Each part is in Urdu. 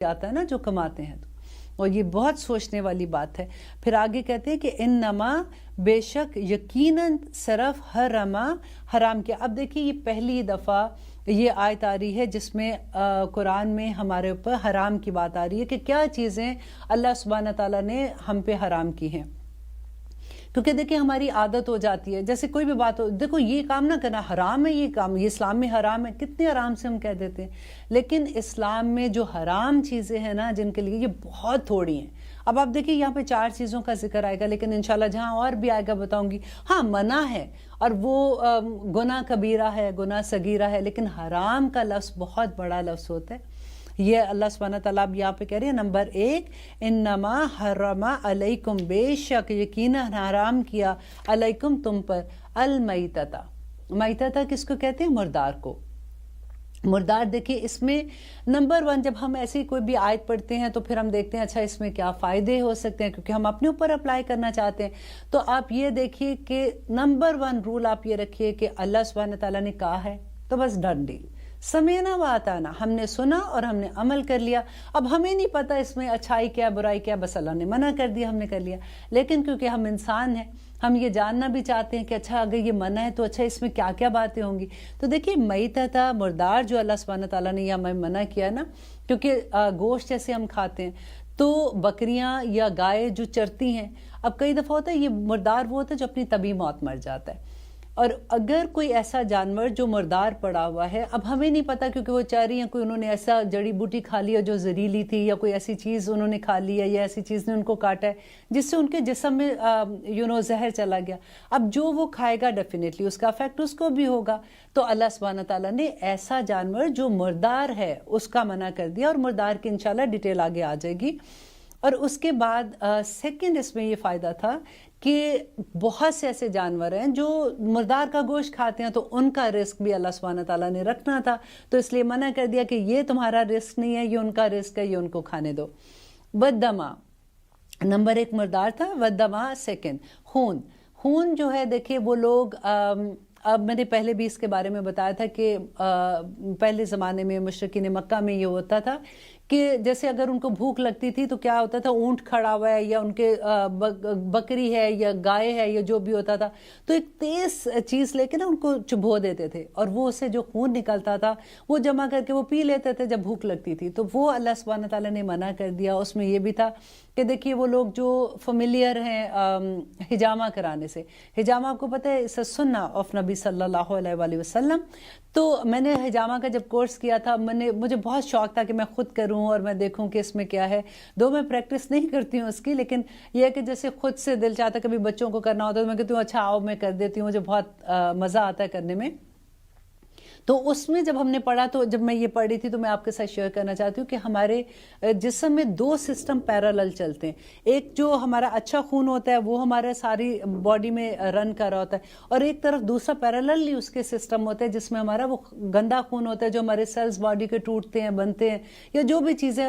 آتا ہے نا جو کماتے ہیں، اور یہ بہت سوچنے والی بات ہے۔ پھر آگے کہتے ہیں کہ انما بے شک یقیناً صرف حرام کیا۔ اب دیکھیے یہ پہلی دفعہ یہ آیت آ رہی ہے جس میں قرآن میں ہمارے اوپر حرام کی بات آ رہی ہے کہ کیا چیزیں اللہ سبحانہ تعالیٰ نے ہم پہ حرام کی ہیں۔ کیونکہ دیکھیں ہماری عادت ہو جاتی ہے، جیسے کوئی بھی بات ہو، دیکھو یہ کام نہ کرنا حرام ہے، یہ کام یہ اسلام میں حرام ہے، کتنے آرام سے ہم کہہ دیتے ہیں۔ لیکن اسلام میں جو حرام چیزیں ہیں نا جن کے لیے یہ بہت تھوڑی ہیں۔ اب آپ دیکھیں یہاں پہ 4 چیزوں کا ذکر آئے گا، لیکن انشاءاللہ جہاں اور بھی آئے گا بتاؤں گی۔ ہاں منع ہے اور وہ گناہ کبیرہ ہے، گناہ صغیرہ ہے، لیکن حرام کا لفظ بہت بڑا لفظ ہوتا ہے۔ یہ اللہ سبحانہ تعالیٰ اب یہاں پہ کہہ رہے ہیں نمبر 1 انما حرم علیکم، بے شک یقیناً حرام کیا علیکم تم پر، المیتتا۔ میتتا کس کو کہتے ہیں؟ مردار کو۔ مردار دیکھیں اس میں نمبر 1 جب ہم ایسی کوئی بھی آیت پڑھتے ہیں تو پھر ہم دیکھتے ہیں اچھا اس میں کیا فائدے ہو سکتے ہیں، کیونکہ ہم اپنے اوپر اپلائی کرنا چاہتے ہیں۔ تو آپ یہ دیکھیے کہ نمبر 1 رول آپ یہ رکھیے کہ اللہ سبحانہ تعالیٰ نے کہا ہے تو بس ڈن ڈیل، سمعنا و اطعنا، ہم نے سنا اور ہم نے عمل کر لیا۔ اب ہمیں نہیں پتہ اس میں اچھائی کیا برائی کیا، بس اللہ نے منع کر دیا، ہم نے کر لیا۔ لیکن کیونکہ ہم انسان ہیں، ہم یہ جاننا بھی چاہتے ہیں کہ اچھا اگر یہ منع ہے تو اچھا اس میں کیا کیا باتیں ہوں گی۔ تو دیکھیے میتتا مردار جو اللہ سبحانہ تعالیٰ نے یہ منع کیا نا، کیونکہ گوشت جیسے ہم کھاتے ہیں تو بکریاں یا گائے جو چرتی ہیں، اب کئی دفعہ ہوتا ہے یہ مردار وہ ہوتا ہے جو اپنی طبعی موت مر جاتا ہے۔ اور اگر کوئی ایسا جانور جو مردار پڑا ہوا ہے، اب ہمیں نہیں پتا کیونکہ وہ چاہ رہی ہیں کوئی انہوں نے ایسا جڑی بوٹی کھا لیا جو زہریلی تھی، یا کوئی ایسی چیز انہوں نے کھا لی ہے یا ایسی چیز نے ان کو کاٹا ہے جس سے ان کے جسم میں زہر چلا گیا۔ اب جو وہ کھائے گا ڈیفینیٹلی اس کا افیکٹ اس کو بھی ہوگا۔ تو اللہ سبحانہ تعالیٰ نے ایسا جانور جو مردار ہے اس کا منع کر دیا، اور مردار کی انشاءاللہ ڈیٹیل آگے آ جائے گی۔ اور اس کے بعد سیکنڈ اس میں یہ فائدہ تھا کہ بہت سے ایسے جانور ہیں جو مردار کا گوشت کھاتے ہیں، تو ان کا رزق بھی اللہ سبحانہ تعالیٰ نے رکھنا تھا، تو اس لیے منع کر دیا کہ یہ تمہارا رزق نہیں ہے، یہ ان کا رزق ہے، یہ ان کو کھانے دو۔ ودما نمبر 1 مردار تھا، ودما سیکنڈ خون جو ہے دیکھیے وہ لوگ اب میں نے پہلے بھی اس کے بارے میں بتایا تھا کہ پہلے زمانے میں مشرکین مکہ میں یہ ہوتا تھا کہ جیسے اگر ان کو بھوک لگتی تھی تو کیا ہوتا تھا، اونٹ کھڑا ہوا ہے یا ان کے بکری ہے یا گائے ہے یا جو بھی ہوتا تھا، تو ایک تیز چیز لے کے نا ان کو چبھو دیتے تھے، اور وہ اسے جو خون نکلتا تھا وہ جمع کر کے وہ پی لیتے تھے جب بھوک لگتی تھی۔ تو وہ اللہ سبحانہ تعالیٰ نے منع کر دیا۔ اس میں یہ بھی تھا کہ دیکھیے وہ لوگ جو فیملیئر ہیں حجامہ کرانے سے، حجامہ آپ کو پتہ ہے اس سنہ آف نبی صلی اللہ علیہ وآلہ وسلم، تو میں نے حجامہ کا جب کورس کیا تھا مجھے بہت شوق تھا کہ میں خود کروں اور میں دیکھوں کہ اس میں کیا ہے، میں پریکٹس نہیں کرتی ہوں اس کی، لیکن یہ ہے کہ جیسے خود سے دل چاہتا ہے کبھی بچوں کو کرنا ہوتا ہے تو میں کہتی ہوں اچھا آؤ میں کر دیتی ہوں، مجھے بہت مزہ آتا ہے کرنے میں۔ تو اس میں جب ہم نے پڑھا، تو جب میں یہ پڑھ رہی تھی تو میں آپ کے ساتھ شیئر کرنا چاہتی ہوں کہ ہمارے جسم میں 2 سسٹم پیرالل چلتے ہیں۔ ایک جو ہمارا اچھا خون ہوتا ہے وہ ہمارے ساری باڈی میں رن کر رہا ہوتا ہے، اور ایک طرف دوسرا پیراللی اس کے سسٹم ہوتا ہے جس میں ہمارا وہ گندا خون ہوتا ہے جو ہمارے سیلز باڈی کے ٹوٹتے ہیں، بنتے ہیں، یا جو بھی چیزیں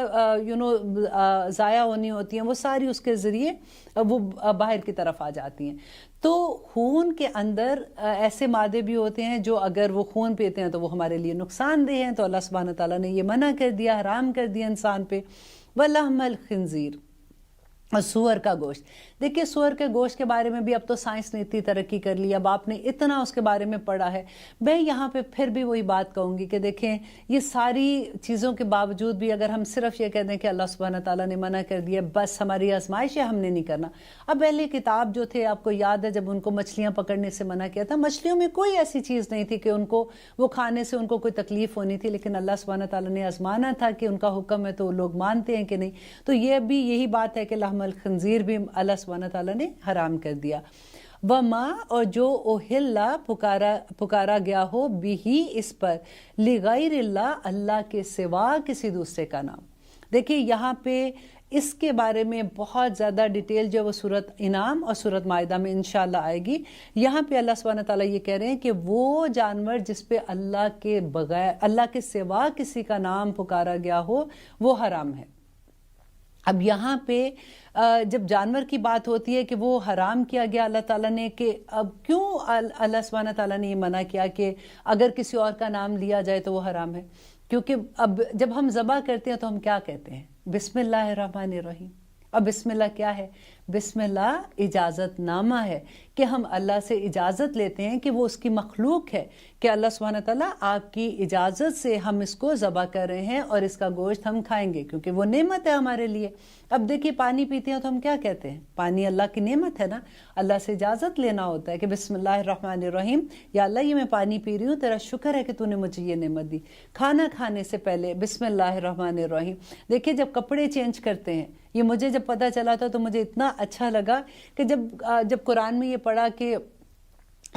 ضائع ہونی ہوتی ہیں وہ ساری اس کے ذریعے وہ باہر کی طرف آ جاتی ہیں۔ تو خون کے اندر ایسے مادے بھی ہوتے ہیں جو اگر وہ خون پیتے ہیں تو وہ ہمارے لیے نقصان دہ ہیں، تو اللہ سبحانہ تعالیٰ نے یہ منع کر دیا، حرام کر دیا انسان پہ۔ وَلَحْمَ الْخِنْزِيرِ، اور سور کا گوشت۔ دیکھیے سور کے گوشت کے بارے میں بھی اب تو سائنس نے اتنی ترقی کر لی، اب آپ نے اتنا اس کے بارے میں پڑھا ہے۔ میں یہاں پہ پھر بھی وہی بات کہوں گی کہ دیکھیں یہ ساری چیزوں کے باوجود بھی اگر ہم صرف یہ کہہ دیں کہ اللہ سبحانہ تعالیٰ نے منع کر دیا، بس ہماری آزمائش ہے ہم نے نہیں کرنا۔ اب اہل کتاب جو تھے آپ کو یاد ہے جب ان کو مچھلیاں پکڑنے سے منع کیا تھا، مچھلیوں میں کوئی ایسی چیز نہیں تھی کہ ان کو وہ کھانے سے ان کو کوئی تکلیف ہونی تھی، لیکن اللہ سبحانہ تعالیٰ نے آزمانا تھا کہ ان کا حکم ہے تو وہ لوگ مانتے ہیں کہ نہیں۔ تو یہ بھی یہی بات ہے کہ لحم الخنزیر بھی اللہ سبحانہ تعالیٰ نے حرام کر دیا۔ وما، اور جو اوہلا پکارا گیا ہو بھی اس پر، لغیر اللہ، اللہ کے سوا کسی دوسرے کا نام۔ دیکھیے یہاں پہ اس کے بارے میں بہت زیادہ ڈیٹیل جو وہ سورۃ انعام اور سورۃ مائدہ میں انشاءاللہ آئے گی۔ یہاں پہ اللہ سبحانہ تعالیٰ یہ کہہ رہے ہیں کہ وہ جانور جس پہ اللہ کے بغیر، اللہ کے سوا کسی کا نام پکارا گیا ہو وہ حرام ہے۔ اب یہاں پہ جب جانور کی بات ہوتی ہے کہ وہ حرام کیا گیا اللہ تعالیٰ نے، کہ اب کیوں اللہ سبحانہ تعالیٰ نے یہ منع کیا کہ اگر کسی اور کا نام لیا جائے تو وہ حرام ہے؟ کیونکہ اب جب ہم ذبح کرتے ہیں تو ہم کیا کہتے ہیں؟ بسم اللہ الرحمن الرحیم. اب بسم اللہ کیا ہے؟ بسم اللہ اجازت نامہ ہے کہ ہم اللہ سے اجازت لیتے ہیں کہ وہ اس کی مخلوق ہے کہ اللہ سبحانہ تعالیٰ آپ کی اجازت سے ہم اس کو ذبح کر رہے ہیں اور اس کا گوشت ہم کھائیں گے کیونکہ وہ نعمت ہے ہمارے لیے. اب دیکھیے پانی پیتے ہیں تو ہم کیا کہتے ہیں؟ پانی اللہ کی نعمت ہے نا, اللہ سے اجازت لینا ہوتا ہے کہ بسم اللہ الرحمن الرحیم, یا اللہ یہ میں پانی پی رہی ہوں, تیرا شکر ہے کہ تو نے مجھے یہ نعمت دی. کھانا کھانے سے پہلے بسم اللہ الرحمن الرحیم. دیکھیے جب کپڑے چینج کرتے ہیں, یہ مجھے جب پتہ چلا تھا تو مجھے اتنا اچھا لگا کہ جب قرآن میں یہ پڑھا کہ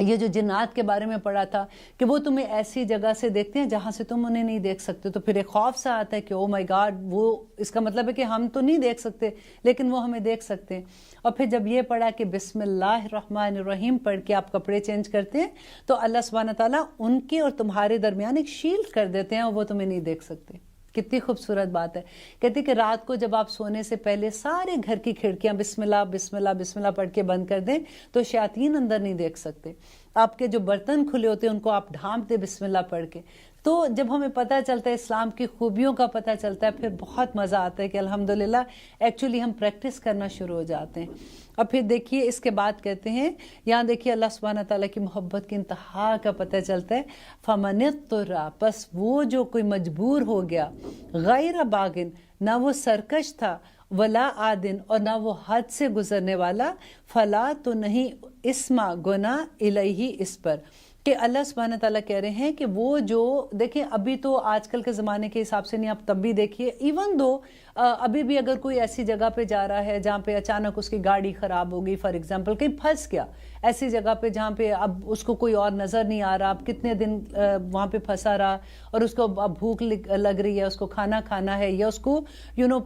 یہ جو جنات کے بارے میں پڑھا تھا کہ وہ تمہیں ایسی جگہ سے دیکھتے ہیں جہاں سے تم انہیں نہیں دیکھ سکتے, تو پھر ایک خوف سا آتا ہے کہ او مائی گاڈ, وہ اس کا مطلب ہے کہ ہم تو نہیں دیکھ سکتے لیکن وہ ہمیں دیکھ سکتے ہیں. اور پھر جب یہ پڑھا کہ بسم اللہ الرحمن الرحیم پڑھ کے آپ کپڑے چینج کرتے ہیں تو اللہ سبحانہ تعالیٰ ان کے اور تمہارے درمیان ایک شیلڈ کر دیتے ہیں اور وہ تمہیں نہیں دیکھ سکتے. کتنی خوبصورت بات ہے. کہتے کہ رات کو جب آپ سونے سے پہلے سارے گھر کی کھڑکیاں بسم اللہ بسم اللہ بسم اللہ پڑھ کے بند کر دیں تو شیاطین اندر نہیں دیکھ سکتے. آپ کے جو برتن کھلے ہوتے ہیں ان کو آپ ڈھانپ دیں بسم اللہ پڑھ کے. تو جب ہمیں پتہ چلتا ہے اسلام کی خوبیوں کا پتہ چلتا ہے پھر بہت مزہ آتا ہے کہ الحمدللہ ایکچولی ہم پریکٹس کرنا شروع ہو جاتے ہیں. اور پھر دیکھیے اس کے بعد کہتے ہیں, یہاں دیکھیے اللہ سبحانہ تعالیٰ کی محبت کی انتہا کا پتہ چلتا ہے. فَمَنِ اضْطُرَّ, پس وہ جو کوئی مجبور ہو گیا, غیر باغن, نہ وہ سرکش تھا, ولا عادن, اور نہ وہ حد سے گزرنے والا, فلا, تو نہیں اسما, گناہ, الیہ, اس پر. کہ اللہ سبحانہ تعالیٰ کہہ رہے ہیں کہ وہ جو دیکھیں ابھی تو آج کل کے زمانے کے حساب سے نہیں, آپ تب بھی دیکھیے ایون دو ابھی بھی اگر کوئی ایسی جگہ پہ جا رہا ہے جہاں پہ اچانک اس کی گاڑی خراب ہو گئی, فار ایگزامپل کہیں پھنس گیا ایسی جگہ پہ جہاں پہ اب اس کو کوئی اور نظر نہیں آ رہا, اب کتنے دن وہاں پہ پھنسا رہا اور اس کو اب بھوک لگ رہی ہے, اس کو کھانا کھانا ہے یا اس کو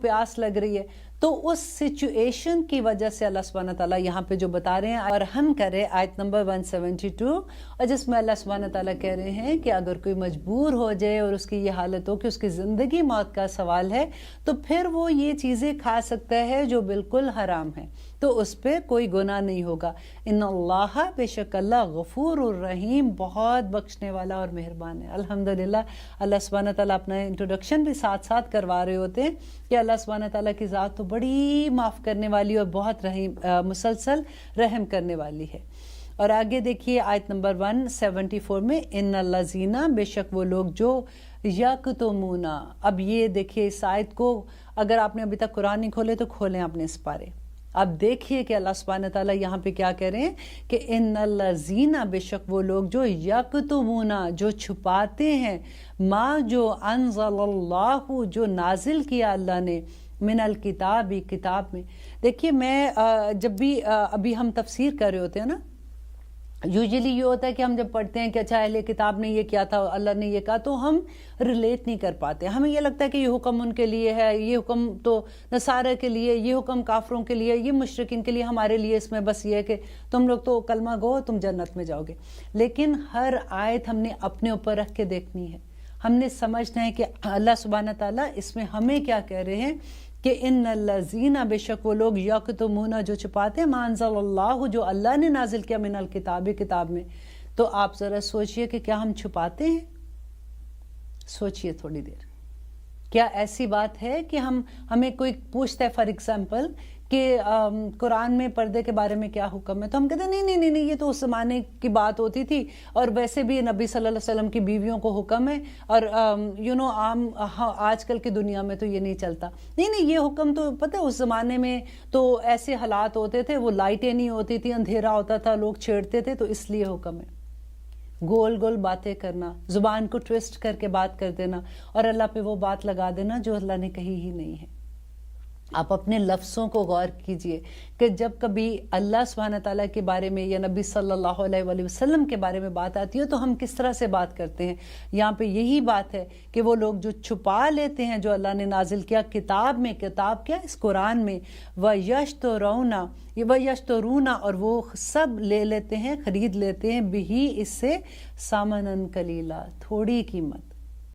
پیاس لگ رہی ہے, تو اس سچویشن کی وجہ سے اللہ سبحانہ تعالیٰ یہاں پہ جو بتا رہے ہیں. اور ہم کریں آیت نمبر 172, اور جس میں اللہ سبحانہ تعالیٰ کہہ رہے ہیں کہ اگر کوئی مجبور ہو جائے اور اس کی یہ حالت ہو کہ اس کی زندگی موت کا سوال ہے تو پھر وہ یہ چیزیں کھا سکتا ہے جو بالکل حرام ہے, تو اس پہ کوئی گناہ نہیں ہوگا. ان اللہ, بے شک اللہ, غفور الرحیم, بہت بخشنے والا اور مہربان ہے. الحمدللہ اللہ سبحانہ تعالیٰ اپنا انٹروڈکشن بھی ساتھ ساتھ کروا رہے ہوتے ہیں کہ اللہ سبحانہ تعالیٰ کی ذات تو بڑی معاف کرنے والی اور بہت رحیم, مسلسل رحم کرنے والی ہے. اور آگے دیکھیے آیت نمبر 174 میں, ان الذین, بے شک وہ لوگ جو یکتمون. اب یہ دیکھیے اس آیت کو اگر آپ نے ابھی تک قرآن نہیں کھولے تو کھولیں اپنے اس پارے. اب دیکھیے کہ اللہ سبحانہ تعالیٰ یہاں پہ کیا کہہ رہے ہیں کہ ان الذین, بے شک وہ لوگ جو یکتمون, جو چھپاتے ہیں, ما, جو انزل اللہ, جو نازل کیا اللہ نے, من الکتاب, کتاب میں. دیکھیے میں جب بھی ابھی ہم تفسیر کر رہے ہوتے ہیں نا, یوزلی یہ ہوتا ہے کہ ہم جب پڑھتے ہیں کہ اچھا اہل کتاب نے یہ کیا تھا, اللہ نے یہ کہا, تو ہم ریلیٹ نہیں کر پاتے. ہمیں یہ لگتا ہے کہ یہ حکم ان کے لیے ہے, یہ حکم تو نصارہ کے لیے, یہ حکم کافروں کے لیے, یہ مشرکین کے لیے, ہمارے لیے اس میں بس یہ ہے کہ تم لوگ تو کلمہ گو, تم جنت میں جاؤ گے. لیکن ہر آیت ہم نے اپنے اوپر رکھ کے دیکھنی ہے. ہم نے سمجھنا ہے کہ اللہ سبحانہ تعالیٰ اس میں ہمیں کیا کہہ رہے ہیں کہ ان الذین, بے شک وہ لوگ, یکتمون, جو چھپاتے ہیں, ما انزل اللہ, جو اللہ نے نازل کیا, من الکتاب, کتاب میں. تو آپ ذرا سوچئے کہ کیا ہم چھپاتے ہیں؟ سوچئے تھوڑی دیر. کیا ایسی بات ہے کہ ہمیں کوئی پوچھتا ہے فار ایگزامپل کہ قرآن میں پردے کے بارے میں کیا حکم ہے, تو ہم کہتے ہیں نہیں یہ تو اس زمانے کی بات ہوتی تھی, اور ویسے بھی نبی صلی اللہ علیہ وسلم کی بیویوں کو حکم ہے, اور عام آج کل کی دنیا میں تو یہ نہیں چلتا. نہیں یہ حکم تو پتہ ہے اس زمانے میں تو ایسے حالات ہوتے تھے, وہ لائٹیں نہیں ہوتی تھی, اندھیرا ہوتا تھا, لوگ چھیڑتے تھے, تو اس لیے حکم ہے. گول باتیں کرنا, زبان کو ٹویسٹ کر کے بات کر دینا اور اللہ پہ وہ بات لگا دینا جو اللہ نے کہی ہی نہیں ہے. آپ اپنے لفظوں کو غور کیجئے کہ جب کبھی اللہ سبحانہ تعالیٰ کے بارے میں یا نبی صلی اللہ علیہ وآلہ وسلم کے بارے میں بات آتی ہے تو ہم کس طرح سے بات کرتے ہیں. یہاں پہ یہی بات ہے کہ وہ لوگ جو چھپا لیتے ہیں جو اللہ نے نازل کیا کتاب میں, کتاب کیا, اس قرآن میں, وَيَشْتَرُونَ, اور وہ سب لے لیتے ہیں, خرید لیتے ہیں, بِهِ, اس سے, سامنن قلیلا, تھوڑی قیمت.